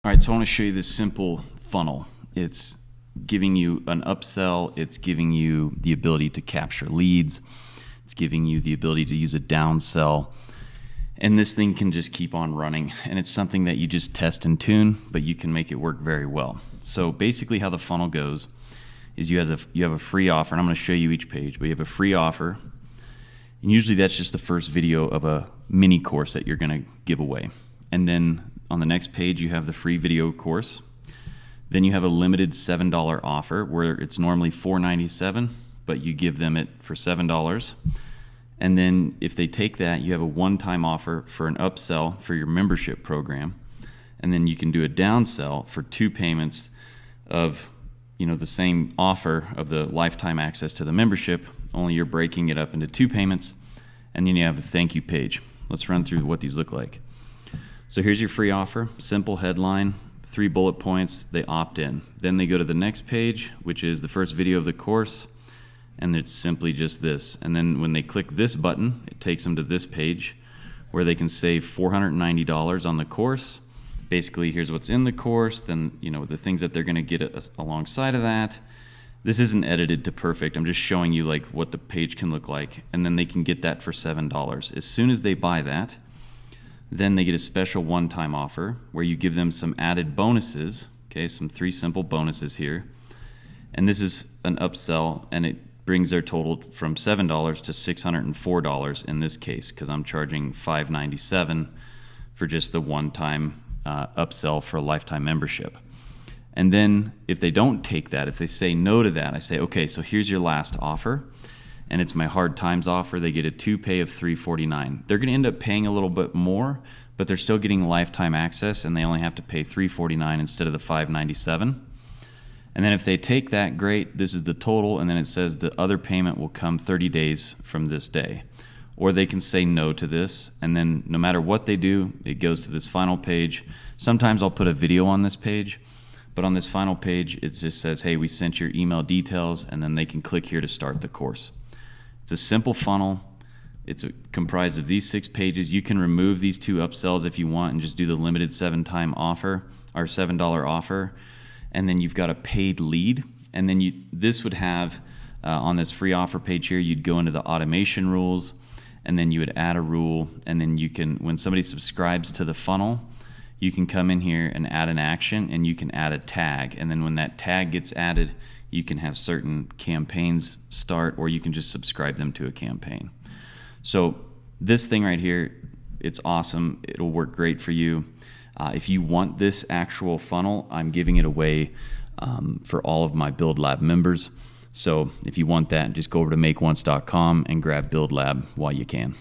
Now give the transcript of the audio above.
All right, so I want to show you this simple funnel. It's giving you an upsell. It's giving you the ability to capture leads. It's giving you the ability to use a downsell. And this thing can just keep on running. And it's something that you just test and tune, but you can make it work very well. So basically how the funnel goes is you have a free offer, and I'm going to show you each page, but you have a free offer. And usually that's just the first video of a mini course that you're going to give away. And then on the next page, you have the free video course. Then you have a limited $7 offer where it's normally $4.97, but you give them it for $7. And then if they take that, you have a one-time offer for an upsell for your membership program. And then you can do a downsell for 2 payments of the same offer of the lifetime access to the membership, only you're breaking it up into 2 payments. And then you have a thank you page. Let's run through what these look like. So here's your free offer, simple headline, 3 bullet points, they opt in. Then they go to the next page, which is the first video of the course, and it's simply just this. And then when they click this button, it takes them to this page where they can save $490 on the course. Basically, here's what's in the course, then the things that they're gonna get alongside of that. This isn't edited to perfect, I'm just showing you like what the page can look like, and then they can get that for $7. As soon as they buy that, then they get a special one-time offer where you give them some added bonuses, okay, some 3 simple bonuses here. And this is an upsell, and it brings their total from $7 to $604 in this case, because I'm charging $597 for just the one-time upsell for a lifetime membership. And then if they don't take that, if they say no to that, I say, okay, so here's your last offer. And it's my hard times offer. They get a 2 pay of $349. They're going to end up paying a little bit more, but they're still getting lifetime access, and they only have to pay $349 instead of the $597. And then if they take that, great, this is the total, and then it says the other payment will come 30 days from this day. Or they can say no to this, and then no matter what they do, it goes to this final page. Sometimes I'll put a video on this page, but on this final page, it just says, hey, we sent your email details, and then they can click here to start the course. It's a simple funnel. It's comprised of these 6 pages. You can remove these 2 upsells if you want and just do the limited $7 offer. And then you've got a paid lead. And then this would have, on this free offer page here, you'd go into the automation rules, and then you would add a rule. And then you can, when somebody subscribes to the funnel, you can come in here and add an action, and you can add a tag. And then when that tag gets added, you can have certain campaigns start, or you can just subscribe them to a campaign. So this thing right here, it's awesome. It'll work great for you. If you want this actual funnel, I'm giving it away for all of my Build Lab members. So if you want that, just go over to makeonce.com and grab Build Lab while you can.